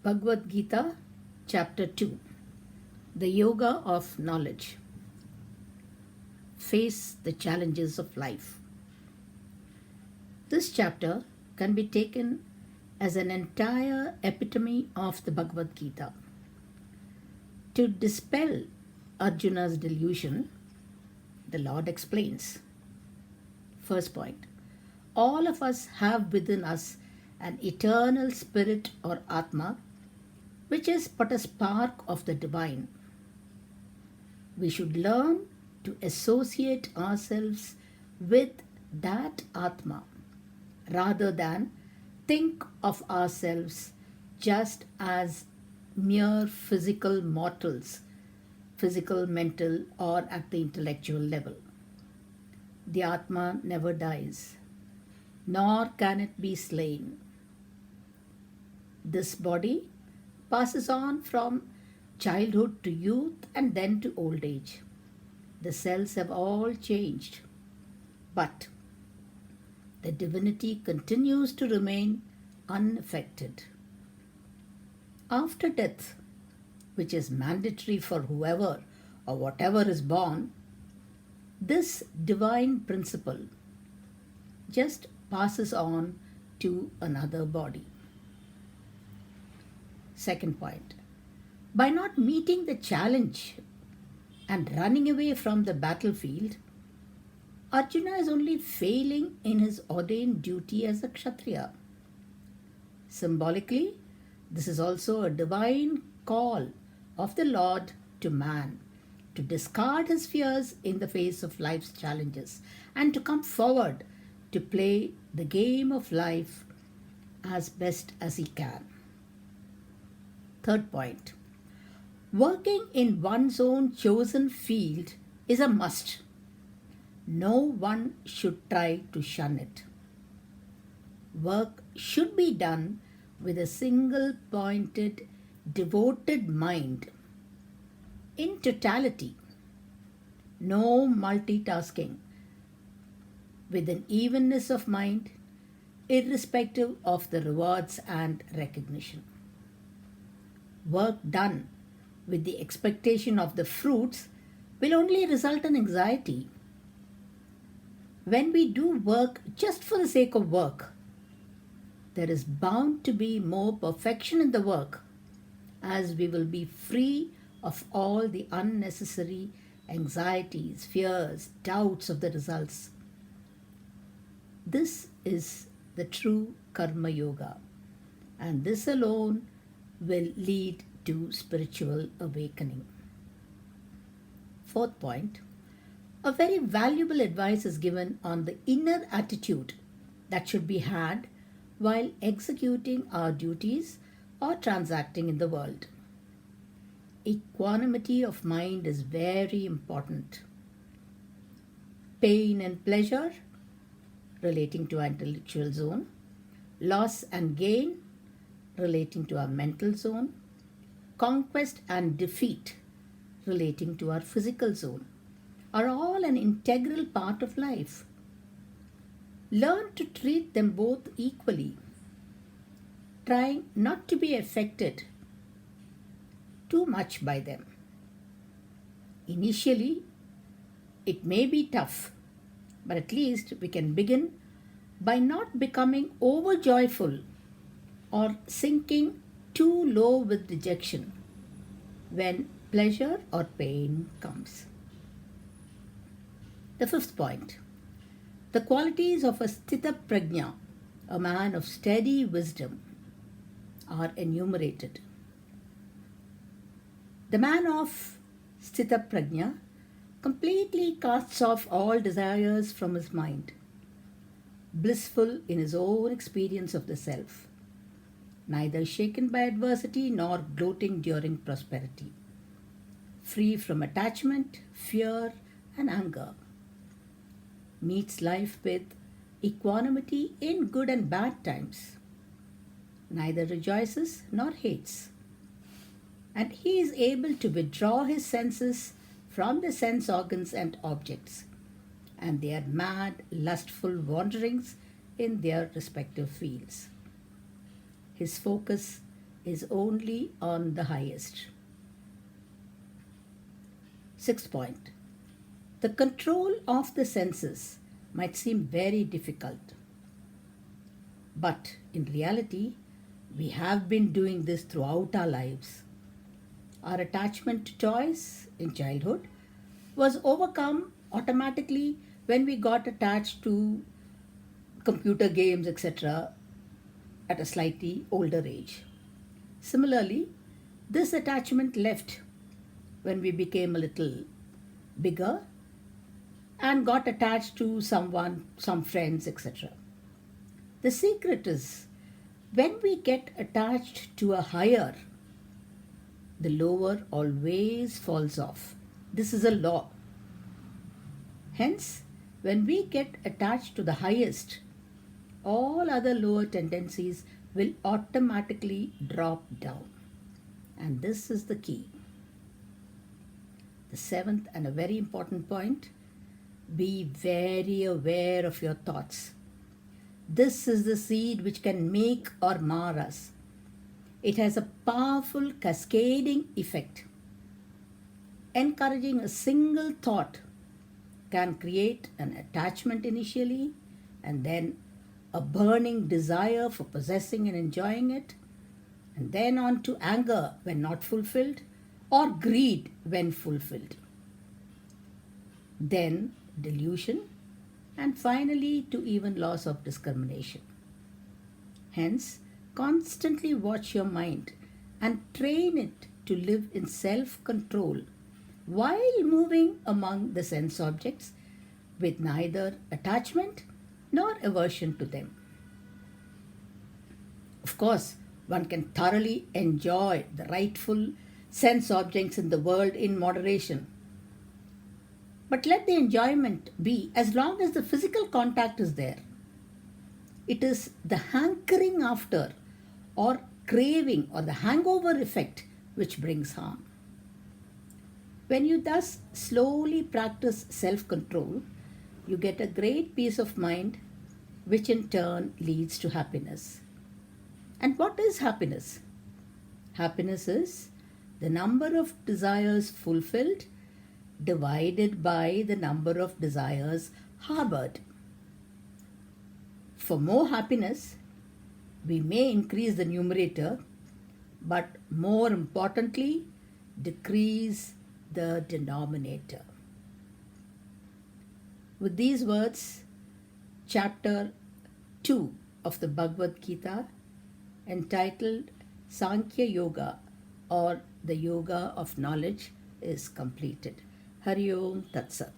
Bhagavad Gita, Chapter 2, The Yoga of Knowledge. Face the challenges of life. This chapter can be taken as an entire epitome of the Bhagavad Gita. To dispel Arjuna's delusion, the Lord explains. First point, all of us have within us an eternal spirit or Atma, which is but a spark of the divine. We should learn to associate ourselves with that Atma rather than think of ourselves just as mere physical mortals, physical, mental, or at the intellectual level. The Atma never dies, nor can it be slain. This body passes on from childhood to youth and then to old age. The cells have all changed, but the divinity continues to remain unaffected. After death, which is mandatory for whoever or whatever is born, this divine principle just passes on to another body. Second point, by not meeting the challenge and running away from the battlefield, Arjuna is only failing in his ordained duty as a Kshatriya. Symbolically, this is also a divine call of the Lord to man to discard his fears in the face of life's challenges and to come forward to play the game of life as best as he can. Third point, working in one's own chosen field is a must. No one should try to shun it. Work should be done with a single pointed, devoted mind. In totality, no multitasking, with an evenness of mind, irrespective of the rewards and recognition. Work done with the expectation of the fruits will only result in anxiety. When we do work just for the sake of work, there is bound to be more perfection in the work, as we will be free of all the unnecessary anxieties, fears, doubts of the results. This is the true Karma Yoga, and this alone will lead to spiritual awakening. Fourth point, a very valuable advice is given on the inner attitude that should be had while executing our duties or transacting in the world. Equanimity of mind is very important. Pain and pleasure relating to our intellectual zone, loss and gain relating to our mental zone, conquest and defeat relating to our physical zone are all an integral part of life. Learn to treat them both equally, trying not to be affected too much by them. Initially, it may be tough, but at least we can begin by not becoming overjoyful or sinking too low with dejection when pleasure or pain comes. The fifth point, the qualities of a Sthita Prajna, a man of steady wisdom, are enumerated. The man of Sthita Prajna completely casts off all desires from his mind, blissful in his own experience of the self, neither shaken by adversity nor gloating during prosperity, free from attachment, fear, and anger, meets life with equanimity in good and bad times, neither rejoices nor hates, and he is able to withdraw his senses from the sense organs and objects, and their mad, lustful wanderings in their respective fields. His focus is only on the highest. Sixth point. The control of the senses might seem very difficult, but in reality, we have been doing this throughout our lives. Our attachment to toys in childhood was overcome automatically when we got attached to computer games, etc., at a slightly older age. Similarly, this attachment left when we became a little bigger and got attached to someone, some friends, etc. The secret is when we get attached to a higher, the lower always falls off. This is a law. Hence, when we get attached to the highest, all other lower tendencies will automatically drop down. And this is the key. The seventh and a very important point, be very aware of your thoughts. This is the seed which can make or mar us. It has a powerful cascading effect. Encouraging a single thought can create an attachment initially and then a burning desire for possessing and enjoying it, and then on to anger when not fulfilled or greed when fulfilled. Then delusion, and finally to even loss of discrimination. Hence, constantly watch your mind and train it to live in self-control while moving among the sense objects with neither attachment nor aversion to them. Of course, one can thoroughly enjoy the rightful sense objects in the world in moderation. But let the enjoyment be as long as the physical contact is there. It is the hankering after or craving or the hangover effect which brings harm. When you thus slowly practice self-control, you get a great peace of mind, which in turn leads to happiness. And what is happiness? Happiness is the number of desires fulfilled divided by the number of desires harbored. For more happiness, we may increase the numerator, but more importantly, decrease the denominator. With these words, chapter 2 of the Bhagavad Gita, entitled Sankhya Yoga or the Yoga of Knowledge, is completed. Hari Om Tat Sat.